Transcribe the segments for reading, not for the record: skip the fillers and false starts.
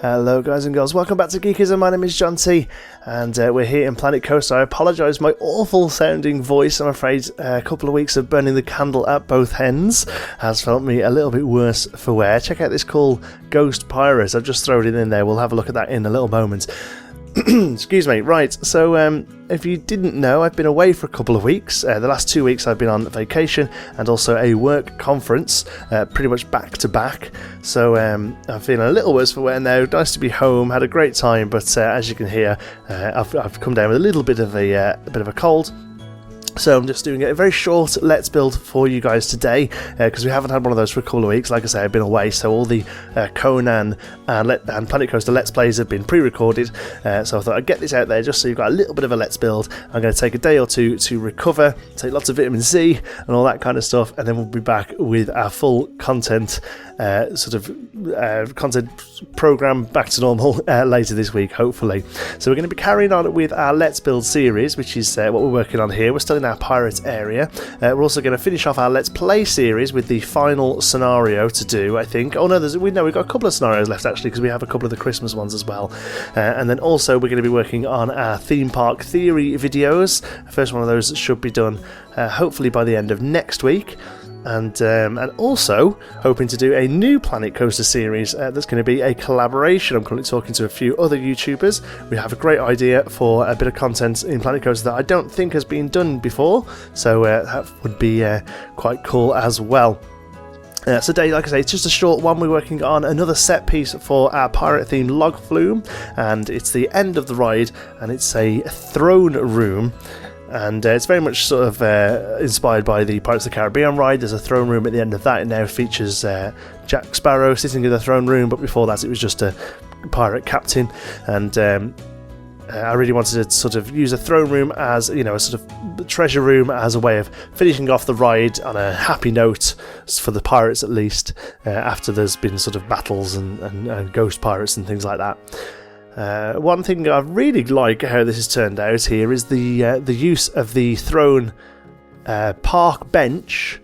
Hello guys and girls, welcome back to Geekism. My name is John T and we're here in Planet Coaster. I apologise for my awful sounding voice. I'm afraid a couple of weeks of burning the candle at both ends has felt me a little bit worse for wear. Check out this cool Ghost Pirate. I've just thrown it in there. We'll have a look at that in a little moment. Excuse me. Right, so if you didn't know, I've been away for a couple of weeks. The last 2 weeks I've been on vacation and also a work conference, pretty much back to back. So I'm feeling a little worse for wear now. Nice to be home. Had a great time, but as you can hear, I've come down with a little bit of a cold. So I'm just doing a very short Let's Build for you guys today, because we haven't had one of those for a couple of weeks. Like I say, I've been away, so all the Conan and Planet Coaster Let's Plays have been pre-recorded, so I thought I'd get this out there just so you've got a little bit of a Let's Build. I'm going to take a day or two to recover, take lots of vitamin C and all that kind of stuff, and then we'll be back with our full content content program back to normal later this week, hopefully. So we're going to be carrying on with our Let's Build series, which is what we're working on here. We're still in our pirate area. We're also going to finish off our Let's Play series with the final scenario to do, I think. Oh no, we've got a couple of scenarios left actually, because we have a couple of the Christmas ones as well. And then also we're going to be working on our theme park theory videos. The first one of those should be done hopefully by the end of next week. And also hoping to do a new Planet Coaster series that's going to be a collaboration. I'm currently talking to a few other YouTubers. We have a great idea for a bit of content in Planet Coaster that I don't think has been done before, so that would be quite cool as well. So today, like I say, it's just a short one. We're working on another set piece for our pirate themed log flume, and it's the end of the ride, and it's a throne room. And it's very much sort of inspired by the Pirates of the Caribbean ride. There's a throne room at the end of that. It now features Jack Sparrow sitting in the throne room, but before that it was just a pirate captain. And I really wanted to sort of use a throne room as, you know, a sort of treasure room as a way of finishing off the ride on a happy note, for the pirates at least, after there's been sort of battles and ghost pirates and things like that. One thing I really like how this has turned out here is the use of the throne park bench.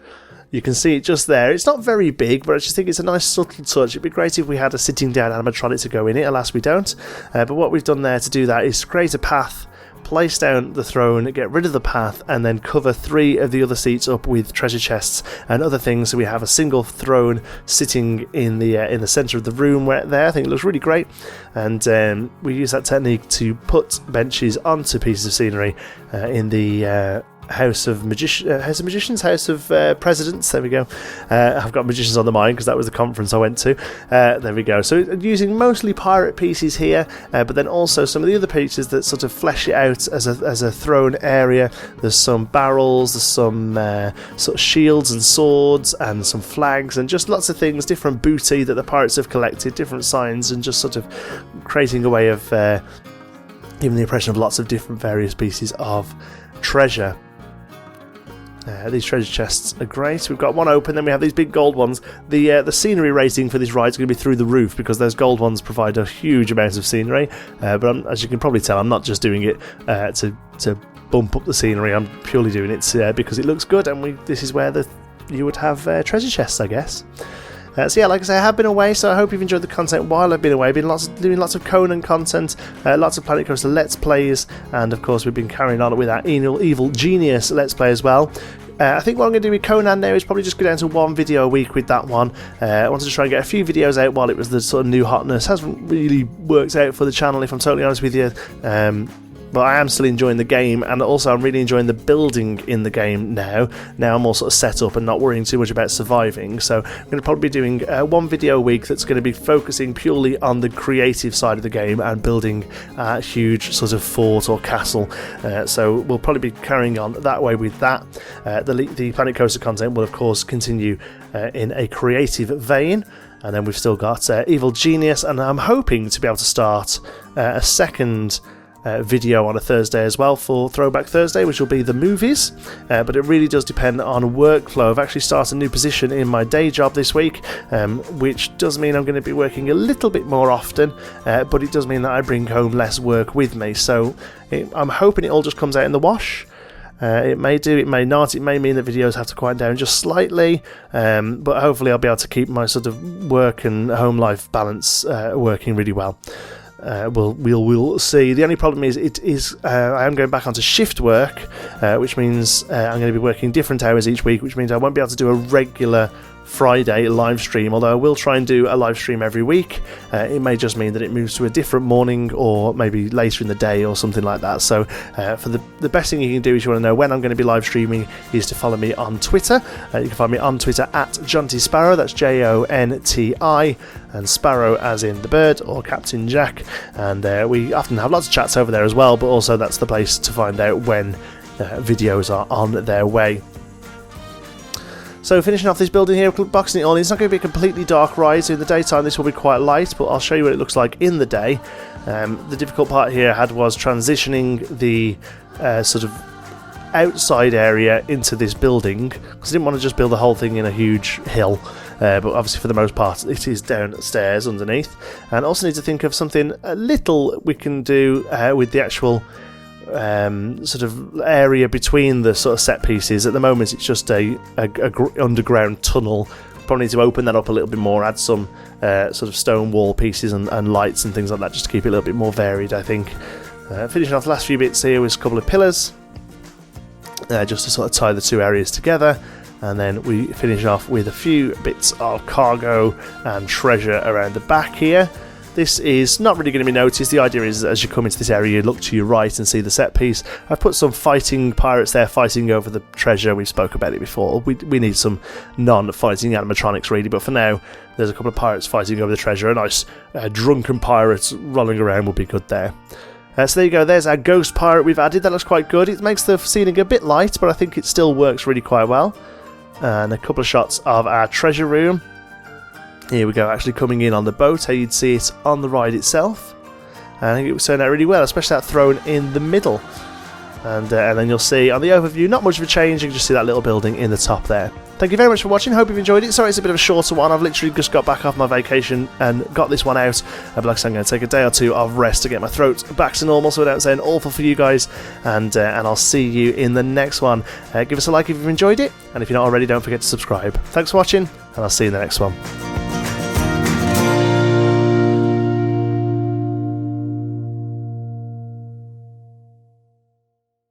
You can see it just there. It's not very big, but I just think it's a nice subtle touch. It'd be great if we had a sitting down animatronic to go in it. Alas, we don't. But what we've done there to do that is create a path, place down the throne, get rid of the path, and then cover 3 of the other seats up with treasure chests and other things. So we have a single throne sitting in the centre of the room right there. I think it looks really great, and we use that technique to put benches onto pieces of scenery in the House of Magicians, House of Presidents. There we go. I've got magicians on the mind because that was the conference I went to. There we go. So using mostly pirate pieces here, but then also some of the other pieces that sort of flesh it out as a throne area. There's some barrels, there's some sort of shields and swords, and some flags, and just lots of things, different booty that the pirates have collected, different signs, and just sort of creating a way of giving the impression of lots of different various pieces of treasure. These treasure chests are great. We've got one open, then we have these big gold ones. The scenery rating for this ride is going to be through the roof, because those gold ones provide a huge amount of scenery. But as you can probably tell, I'm not just doing it to bump up the scenery. I'm purely doing it because it looks good, and this is where you would have treasure chests, I guess. So yeah, like I say, I have been away, so I hope you've enjoyed the content while I've been away. I've been doing lots of Conan content, lots of Planet Coaster Let's Plays, and of course we've been carrying on with our Evil Genius Let's Play as well. I think what I'm going to do with Conan now is probably just go down to 1 video a week with that one. I wanted to try and get a few videos out while it was the sort of new hotness. Hasn't really worked out for the channel, if I'm totally honest with you. But I am still enjoying the game, and also I'm really enjoying the building in the game now. Now I'm all sort of set up and not worrying too much about surviving. So I'm going to probably be doing 1 video a week that's going to be focusing purely on the creative side of the game and building a huge sort of fort or castle. So we'll probably be carrying on that way with that. The Planet Coaster content will of course continue in a creative vein. And then we've still got Evil Genius, and I'm hoping to be able to start a second video on a Thursday as well for Throwback Thursday, which will be the movies, but it really does depend on workflow. I've actually started a new position in my day job this week, which does mean I'm going to be working a little bit more often, but it does mean that I bring home less work with me, so I'm hoping it all just comes out in the wash. It may do, it may not. It may mean that videos have to quiet down just slightly, but hopefully I'll be able to keep my sort of work and home life balance working really well. We'll see. The only problem is I am going back onto shift work, which means I'm going to be working different hours each week, which means I won't be able to do a regular Friday live stream, although I will try and do a live stream every week. It may just mean that it moves to a different morning or maybe later in the day or something like that. So for the best thing you can do if you want to know when I'm going to be live streaming is to follow me on Twitter. You can find me on Twitter at Jonty Sparrow, that's JONTI, and Sparrow as in the bird, or Captain Jack, and we often have lots of chats over there as well, but also that's the place to find out when videos are on their way. So finishing off this building here, boxing it on, it's not going to be a completely dark ride, so in the daytime this will be quite light, but I'll show you what it looks like in the day. The difficult part here was transitioning the sort of outside area into this building, because I didn't want to just build the whole thing in a huge hill, but obviously for the most part it is downstairs underneath. And also need to think of something a little we can do with the actual sort of area between the sort of set pieces. At the moment it's just a underground tunnel. Probably need to open that up a little bit more, add some sort of stone wall pieces and lights and things like that, just to keep it a little bit more varied, I think. Finishing off the last few bits here with a couple of pillars, just to sort of tie the two areas together, and then we finish off with a few bits of cargo and treasure around the back here. This is not really going to be noticed. The idea is as you come into this area you look to your right and see the set piece. I've put some fighting pirates there fighting over the treasure. We've spoke about it before. We need some non-fighting animatronics really, but for now there's a couple of pirates fighting over the treasure. A nice drunken pirates rolling around would be good there. So there you go, there's our ghost pirate we've added. That looks quite good. It makes the ceiling a bit light, but I think it still works really quite well. And a couple of shots of our treasure room. Here we go, actually coming in on the boat, how you'd see it on the ride itself. I think it was turned out really well, especially that throne in the middle. And then you'll see on the overview, not much of a change, you can just see that little building in the top there. Thank you very much for watching, hope you've enjoyed it. Sorry it's a bit of a shorter one, I've literally just got back off my vacation and got this one out. But like I said, I'm going to take a day or two of rest to get my throat back to normal so I don't sound awful for you guys. And I'll see you in the next one. Give us a like if you've enjoyed it, and if you're not already, don't forget to subscribe. Thanks for watching, and I'll see you in the next one.